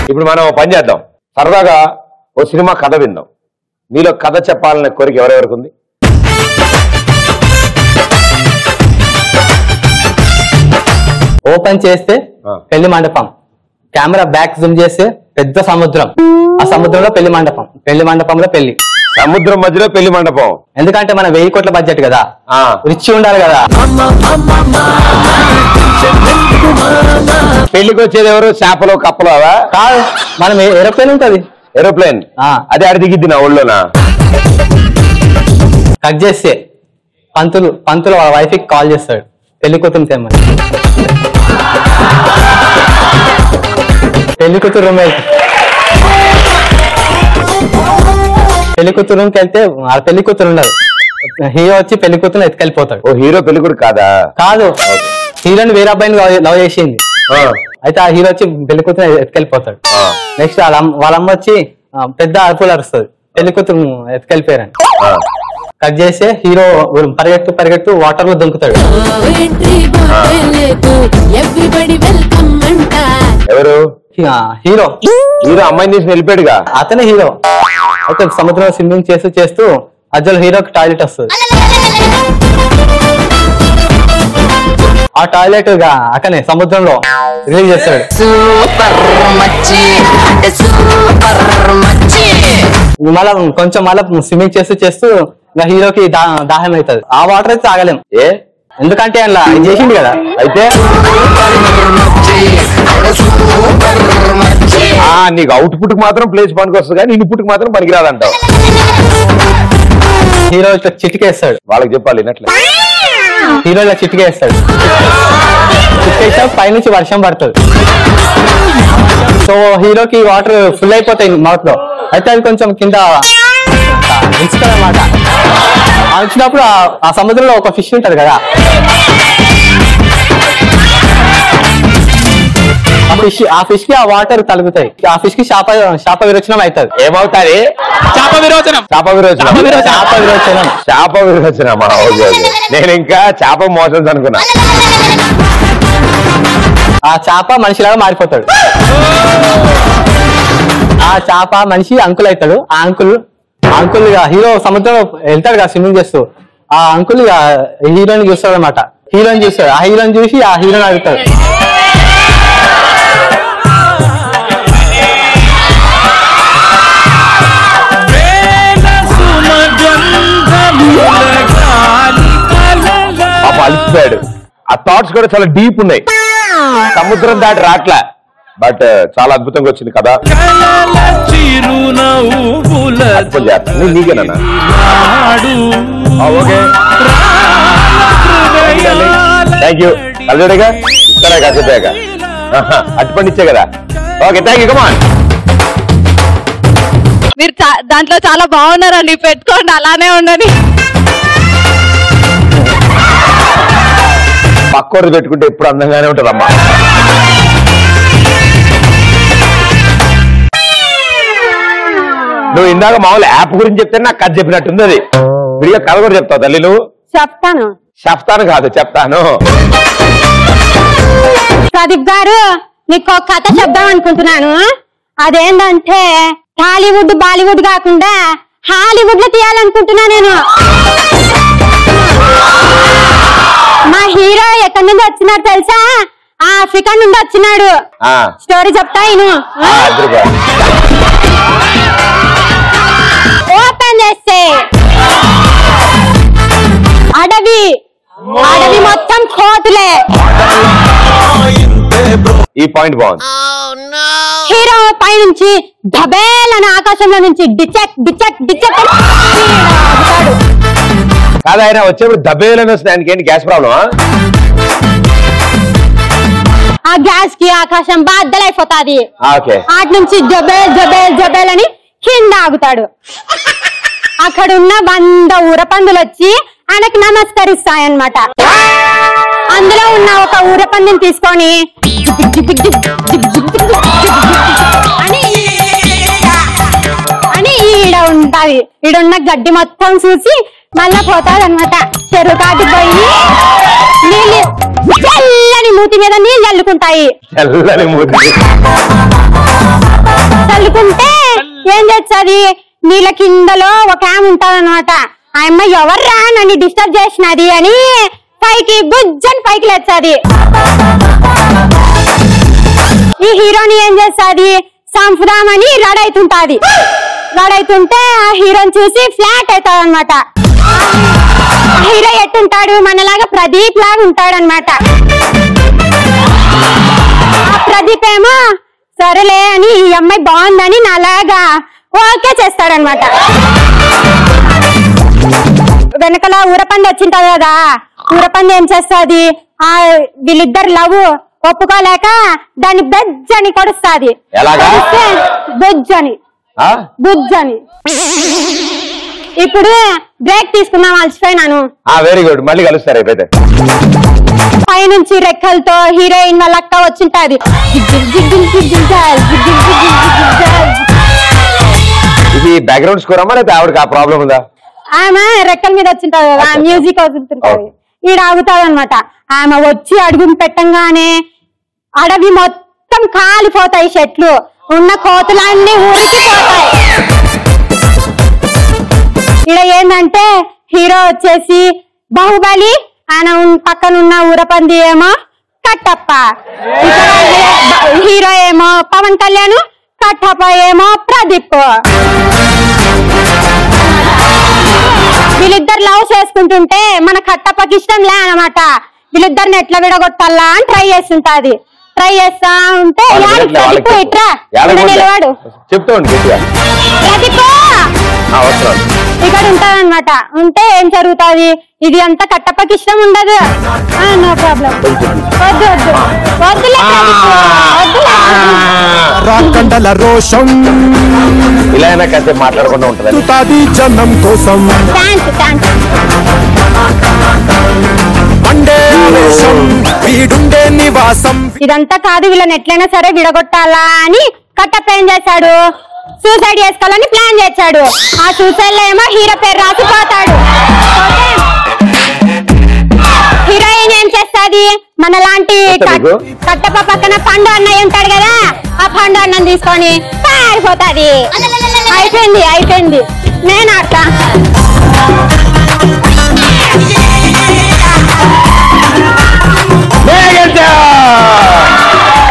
ఇప్పుడు మనం పని చేద్దాం, సరదాగా ఓ సినిమా కథ విందాం. మీలో కథ చెప్పాలనే కోరిక ఎవరెవరికి ఉంది? ఓపెన్ చేస్తే పెళ్లి మండపం, కెమెరా బ్యాక్ జూమ్ చేస్తే పెద్ద సముద్రం, ఆ సముద్రంలో పెళ్లి మండపం, పెళ్లి మండపంలో పెళ్లి, సముద్రం మధ్యలో పెళ్లి మండపం. ఎందుకంటే మన 1000 కోట్ల బడ్జెట్ కదా, రిచ్ ఉండాలి కదా. పెళ్లికి వచ్చేది ఎవరు? చేపలు కప్పలు అవా? కాదు, మనం ఏరోప్లేన్ ఉంటది. ఏరోప్లేన్ అదే అడి దిగిద్ది నా ఒళ్ళోనా? కట్ చేస్తే పంతులు వాళ్ళ వైఫ్ కి కాల్ చేస్తాడు, పెళ్లి కూతురు తెమ్మని. పెళ్లి కూతురు రూమ్ రూమ్కి వెళ్తే పెళ్లి కూతురు ఉండదు, హీరో వచ్చి పెళ్లి కూతురు ఎత్తుకెళ్ళిపోతాడు. ఓ హీరో పెళ్లి కూతురు కాదా? కాదు, హీరోని వేరే అబ్బాయిని లవ్ చేసింది. అయితే ఆ హీరో వచ్చి పెళ్లి కూతురు ఎత్తుకెళ్ళిపోతాడు. నెక్స్ట్ వాళ్ళమ్మ వచ్చి పెద్ద అరుపులు అరుస్తుంది, పెళ్లి కూతురు ఎత్తుకెళ్ళిపోయారని. కట్ చేస్తే హీరో పరిగెత్తు వాటర్ లో దుంకుతాడు. ఎవరు? హీరో అమ్మాయిని తీసి వెళ్ళిపోయాడుగా, అతనే హీరో. అయితే సముద్రంలో స్విమ్మింగ్ చేస్తూ అజ్జలు హీరోకి టాయిలెట్ వస్తుంది. ఆ టాయిలెట్ అక్కనే సముద్రంలో రిలీజ్ చేస్తాడు. మళ్ళా స్విమ్మింగ్ చేస్తూ హీరోకి దాహం అవుతుంది. ఆ వాటర్ అయితే తాగలేం, ఎందుకంటే అలా చేసింది కదా. అయితే నీకు అవుట్పుట్ మాత్రం ప్లేస్ పనికి వస్తుంది కానీ ఇన్పుట్ మాత్రం పనికిరాదంటావు. హీరో ఇట్లా చిటికేస్తాడు, వాళ్ళకి చెప్పాలి వినట్లే. హీరో ఇలా చిటికేస్తాడు, పైనుంచి వర్షం పడుతుంది. సో హీరోకి వాటర్ ఫుల్ అయిపోతాయి మౌత్ లో. అయితే అది కొంచెం కింద ఇస్తుంది అన్నమాట. వచ్చినప్పుడు ఆ సముద్రంలో ఒక ఫిష్ ఉంటది కదా, ఆ ఫిష్ కి ఆ వాటర్ తలుగుతాయి. ఆ ఫిష్ కి శాప విరోచనం అవుతుంది. ఏమవుతాయి? శాప విరోచనం. నేను ఇంకా చేప మోసం అనుకున్నా. ఆ చేప మనిషిలాగా మారిపోతాడు. ఆ చేప మనిషి అంకుల్ అవుతాడు. ఆ అంకుల్ హీరో సముద్రంలో వెళ్తాడు కదా స్విమ్మింగ్ చేస్తూ. ఆ అంకుల్ హీరోని చూస్తాడు అనమాట. హీరోని చూస్తాడు, ఆ హీరోని చూసి ఆ హీరోని అడుగుతాడు. అలిసిపోయాడు. ఆ థాట్స్ కూడా చాలా డీప్ ఉన్నాయి, సముద్రం దాటి రాట్లా. బట్ చాలా అద్భుతంగా వచ్చింది కదా. నీకేనా? Okay, thank you. అల్లుడిగా ఇస్తారా కాసేపాక? అట్టుపండిచ్చే కదా. Okay, thank you. కమాన్. మీరు దాంట్లో చాలా బాగున్నారండి, పెట్టుకోండి, అలానే ఉండని. పక్కోడు పెట్టుకుంటే ఎప్పుడు అందంగానే ఉంటుందమ్మా. నువ్వు ఇందాక మామూలు యాప్ గురించి చెప్తే నాకు కథ చెప్పినట్టుంది. అది విడిగా కథ కూడా చెప్తావు తల్లి? నువ్వు చెప్తాను కాదు, చెప్తాను. ప్రదీప్ గారు, నీకు ఒక కథ చెప్దాం అనుకుంటున్నాను. అదేంటంటే టాలీవుడ్ బాలీవుడ్ కాకుండా హాలీవుడ్ లో తీయాలనుకుంటున్నా నేను. మా హీరో ఎక్కడి నుండి వచ్చినాడు తెలుసా? ఆఫ్రికా నుండి వచ్చినాడు. స్టోరీ చెప్తా ఇను. ఓపెన్ చేస్తే అడవి మొత్తం కోతులే. ఈ పాయింట్ బాగుంది. హీరో పైనుంచి ధబేలని ఆకాశంలో నుంచి డిచెక్ డిచెక్ డిచెక్ కాదు, ఆయన వచ్చేప్పుడు దబేలని వస్తుంది. ఆయనకి ఏంటి గ్యాస్ ప్రాబ్లమా? ఆ గ్యాస్ కి ఆకాశం బాద్దలైపోతాది. అటు నుంచి జబేల్ జబేల్ జబేల్ అని కింద ఆగుతాడు. అక్కడ ఉన్న 100 ఊరపందులు వచ్చి ఆయనకు నమస్కరిస్తాయన్నమాట. అందులో ఉన్న ఒక ఊరపందిని తీసుకొని అని ఈడ ఉంటాది. ఈడున్న గడ్డి మొత్తం చూసి మళ్ళా పోతాడు అనమాట. చెరువు కాటి పోయి నీళ్ళు చల్లని మూతి మీద నీళ్ళు చల్లుకుంటాయి. చల్లని మూతి తగులుకుంటే ఏం చేస్తుంది, నీళ్ళ కిందలో ఒక ఆమె ఉంటది అనమాట. ఆ అమ్మాయి ఎవర్రా నన్ను డిస్టర్బ్ చేసినది అని పైకి బుజ్జని పైకి లేస్తుంది. ఈ హీరోని ఏం చేస్తుంది, సంపుదామని రెడైతుంటది. రెడైతుంటే ఆ హీరోని చూసి ఫ్లాట్ అవుతాడు అనమాట. హీరో ఎట్టుంటాడు, మనలాగా ప్రదీప్ లాగా ఉంటాడు అనమాట. ఆ ప్రదీప్ ఏమో సరేలే అని ఈ అమ్మాయి బాగుందని నాలాగా ఓకే చేస్తాడనమాట. వెనకల ఊరపంది వచ్చింటది కదా, ఊరపంది ఏం చేస్తుంది, ఆ వీళ్ళిద్దరు లవ్ ఒప్పుకోలేక దాన్ని బెజ్జని కొడుస్తుంది. బుజ్జని. ఇప్పుడు బ్రేక్ తీసుకుందాం, అలసిపోయినాను. వెరీ గుడ్, మళ్ళీ కలుస్తారు అయిపోతే. పైనుంచి రెక్కలతో హీరోయిన్ వాళ్ళ అక్క వచ్చింటది. ఇది బ్యాక్గ్రౌండ్ స్కోర్ అమ్మా, లేకపోతే ఆవిడకి ఆ ప్రాబ్లం ఉందా? ఆమె రెక్కల మీద వచ్చింటది కదా, మ్యూజిక్ అవుతుంటది. ఈడ ఆగుతాది అనమాట. ఆమె వచ్చి అడుగుని పెట్టంగానే అడవి మొత్తం కాలిపోతాయి, చెట్లు ఉన్న కోతులన్నీ ఊరికిపోతాయి. ఈడ ఏంటంటే హీరో వచ్చేసి బాహుబలి, ఆయన పక్కనున్న ఊరపంది ఏమో కట్టప్ప, హీరో ఏమో పవన్ కళ్యాణ్, కట్టప్ప ఏమో ప్రదీప్. వీళ్ళిద్దరు లవ్ చేసుకుంటుంటే మన కట్టప్పకి ఇష్టం లే అనమాట. వీళ్ళిద్దరిని ఎట్లా విడగొట్టాలా అని ట్రై చేస్తుంటది. ట్రై చేస్తా ఉంటే నిలవాడు ఇక్కడ ఉంటదన్నమాట. ఉంటే ఏం జరుగుతుంది, ఇది అంతా కట్టప్పకి ఇష్టం ఉండదు. నో ప్రాబ్లం, వద్దు వద్దు వద్దులే రాకండల రోషం ఇలా కాసేపు మాట్లాడకుండా ఉంటుంది జనం కోసం. ఇదంతా కాదు, వీళ్ళని ఎట్లయినా సరే విడగొట్టాలా అని కట్టప్ప ఏం చేశాడు, సూసైడ్ చేసుకోవాలని ప్లాన్ చేశాడు. ఆ సూసైడ్ లో ఏమో హీరో పేరు రాసిపోతాడు. హీరోయిన్ ఏం చేస్తుంది, మన లాంటి కట్టప్ప పక్కన పండు అన్నయ్య ఉంటాడు కదా, ఆ పండు అన్నం తీసుకొని పారిపోతుంది. అయిపోయింది. నేను ఆడతా.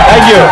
Thank you.